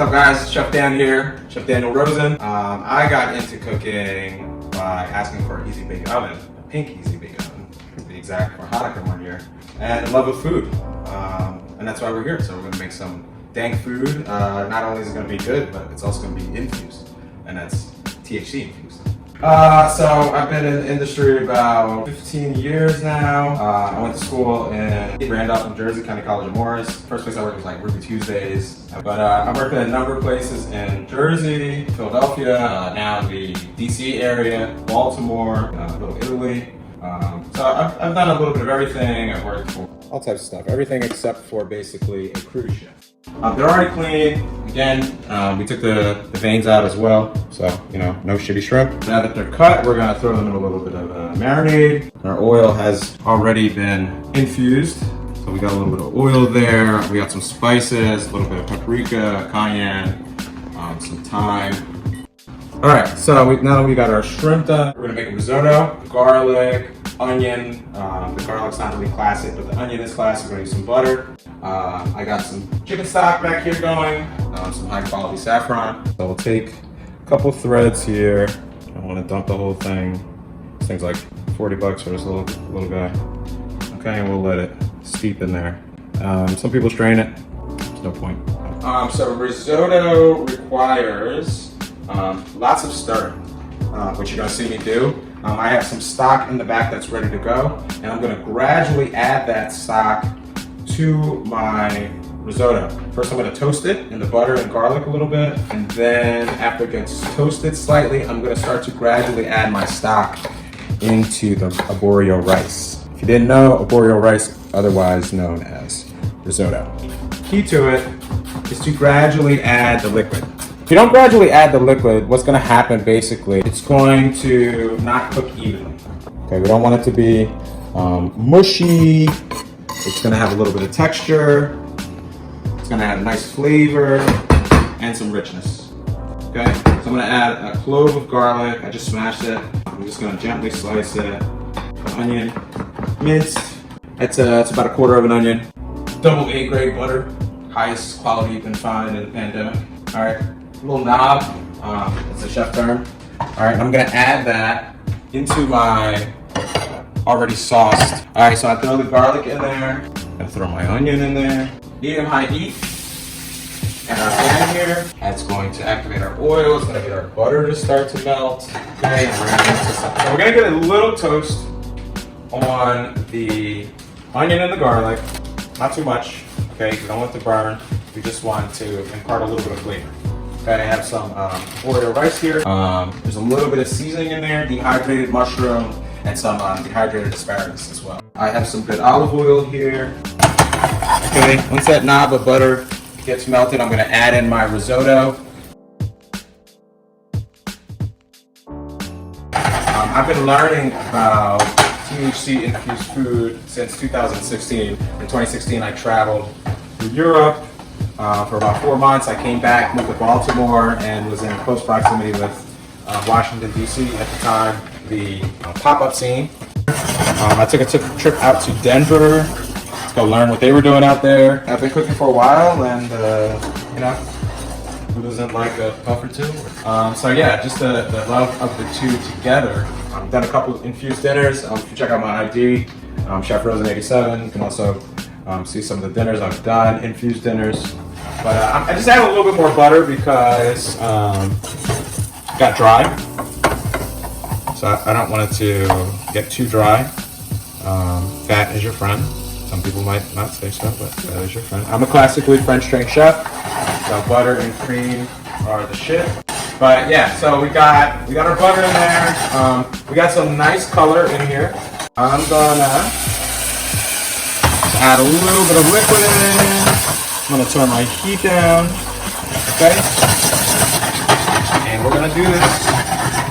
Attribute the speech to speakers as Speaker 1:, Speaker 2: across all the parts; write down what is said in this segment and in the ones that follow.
Speaker 1: What's up guys, it's Chef Dan here, Chef Dan Rosen. I got into cooking by asking for an easy bake oven, a pink easy bake oven, to be exact, for Hanukkah one year, and a love of food. And that's why we're here. So we're gonna make some dank food. Not only is it gonna be good, but it's also gonna be infused, and that's THC infused. So I've been in the industry about 15 years now. I went to school in Randolph, New Jersey, County College of Morris. First place I worked was like Ruby Tuesdays. But I worked at a number of places in Jersey, Philadelphia, now in the DC area, Baltimore, a little Italy. So I've done a little bit of everything. I've worked for all types of stuff, everything except for basically a cruise ship. They're already clean. Again, we took the veins out as well, so no shitty shrimp. Now that they're cut, we're gonna throw them in a little bit of marinade. Our oil has already been infused, so we got a little bit of oil there. We got some spices, a little bit of paprika, cayenne, some thyme. All right, so now that we got our shrimp done, we're gonna make a risotto. Garlic, onion. The garlic's not really classic, but the onion is classic. We're gonna use some butter. I got some chicken stock back here going, some high quality saffron. So we'll take a couple threads here. I don't want to dump the whole thing. This thing's like 40 bucks for this little guy. Okay, and we'll let it steep in there. Some people strain it. There's no point. So risotto requires lots of stirring, which you're gonna see me do. I have some stock in the back that's ready to go, and I'm gonna gradually add that stock to my risotto. First I'm gonna toast it in the butter and garlic a little bit, and then after it gets toasted slightly, I'm gonna start to gradually add my stock into the arborio rice. If you didn't know, arborio rice, otherwise known as risotto. Key to it is to gradually add the liquid. If you don't gradually add the liquid, what's gonna happen basically, it's going to not cook evenly. Okay, we don't want it to be mushy. It's gonna have a little bit of texture. It's gonna have nice flavor and some richness. Okay, so I'm gonna add a clove of garlic. I just smashed it. I'm just gonna gently slice it. The onion, minced. It's about a quarter of an onion. Double A grade butter, highest quality you can find in the pandemic. All right, a little knob. It's a chef term. All right, I'm gonna add that into my already sauced. All right, so I throw the garlic in there. I'm gonna throw my onion in there. Medium high heat. And our pan here. That's going to activate our oil. It's gonna get our butter to start to melt. Okay, and we're gonna mix this up. So we're gonna get a little toast on the onion and the garlic. Not too much, okay? We don't want to burn. We just want to impart a little bit of flavor. Okay, I have some arborio rice here. There's a little bit of seasoning in there, dehydrated mushroom, and some dehydrated asparagus as well. I have some good olive oil here. Okay, once that knob of butter gets melted, I'm gonna add in my risotto. I've been learning about THC infused food since 2016. In 2016, I traveled through Europe for about 4 months. I came back, moved to Baltimore, and was in close proximity with Washington, D.C. at the time, the pop-up scene. I took a trip out to Denver to go learn what they were doing out there. I've been cooking for a while, and who doesn't like a puff or two? So yeah, just the love of the two together. I've done a couple of infused dinners. If you check out my ID, Chef Rosen 87, you can also see some of the dinners I've done, infused dinners. But I just added a little bit more butter because it got dry. So I don't want it to get too dry. Fat is your friend. Some people might not say so, but that is your friend. I'm a classically French trained chef, so butter and cream are the shit. But yeah, so we got our butter in there. We got some nice color in here. I'm gonna add a little bit of liquid in. I'm gonna turn my heat down. Okay, and we're gonna do this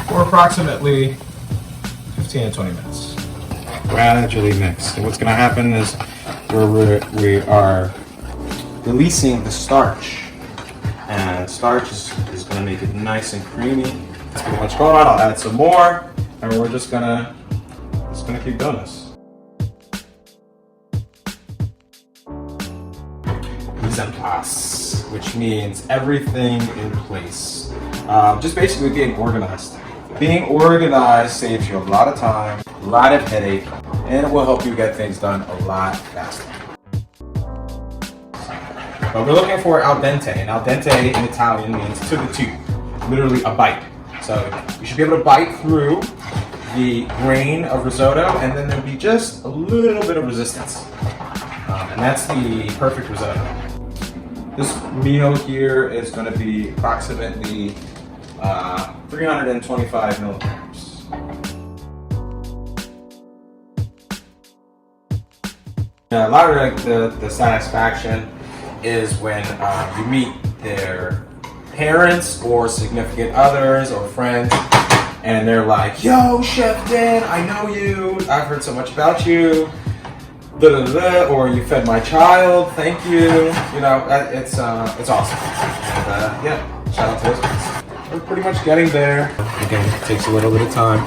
Speaker 1: for approximately 15 to 20 minutes. Gradually mix. And what's gonna happen is we are releasing the starch. And starch is gonna make it nice and creamy. That's pretty much going on. I'll add some more, and we're just gonna keep doing this. Mise en place. which means everything in place. Just basically being organized. Being organized saves you a lot of time, a lot of headache, and it will help you get things done a lot faster. But we're looking for al dente, and al dente in Italian means to the tooth, literally a bite. So you should be able to bite through the grain of risotto, and then there'll be just a little bit of resistance. And that's the perfect risotto. This meal here is going to be approximately 325 milligrams. A lot of the satisfaction is when you meet their parents or significant others or friends, and they're like, "Yo, Chef Dan, I know you. I've heard so much about you. Or you fed my child. Thank you." You know, it's awesome. And yeah, shout out to those guys. We're pretty much getting there. Again, it takes a little bit of time,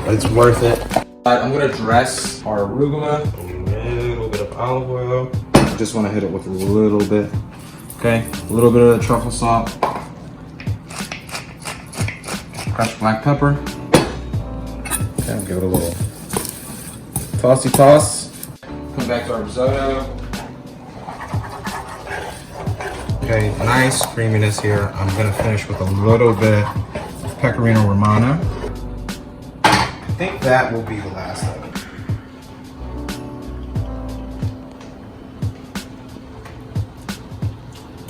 Speaker 1: but it's worth it. I'm gonna dress our arugula. A little bit of olive oil. I just want to hit it with a little bit. Okay, a little bit of the truffle salt. Crushed black pepper. Okay, I'll give it a little tossy toss. Come back to our risotto. Okay, nice creaminess here. I'm gonna finish with a little bit of pecorino romano. I think that will be the last of it.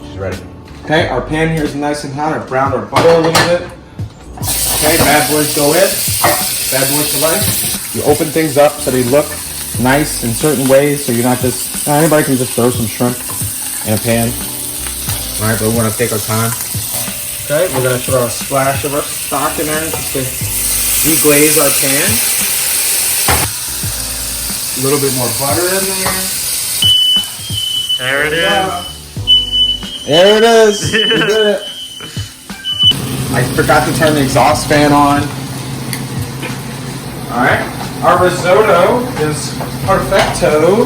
Speaker 1: She's ready. Okay, our pan here is nice and hot. I browned our butter a little bit. Okay, bad boys go in. Bad boys for life. You open things up so they look nice in certain ways, so you're not just, anybody can just throw some shrimp in a pan. All right, but we want to take our time. Okay, we're gonna throw a splash of our stock in there just to deglaze our pan. A little bit more butter in there.
Speaker 2: There it is.
Speaker 1: There it is. We did it. I forgot to turn the exhaust fan on. All right, our risotto is perfecto.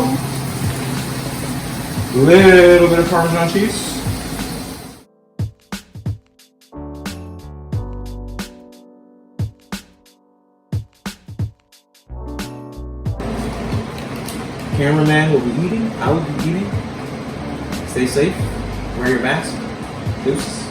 Speaker 1: Little bit of Parmesan cheese. Cameraman will be eating. I will be eating. Stay safe. Wear your mask. Deuces.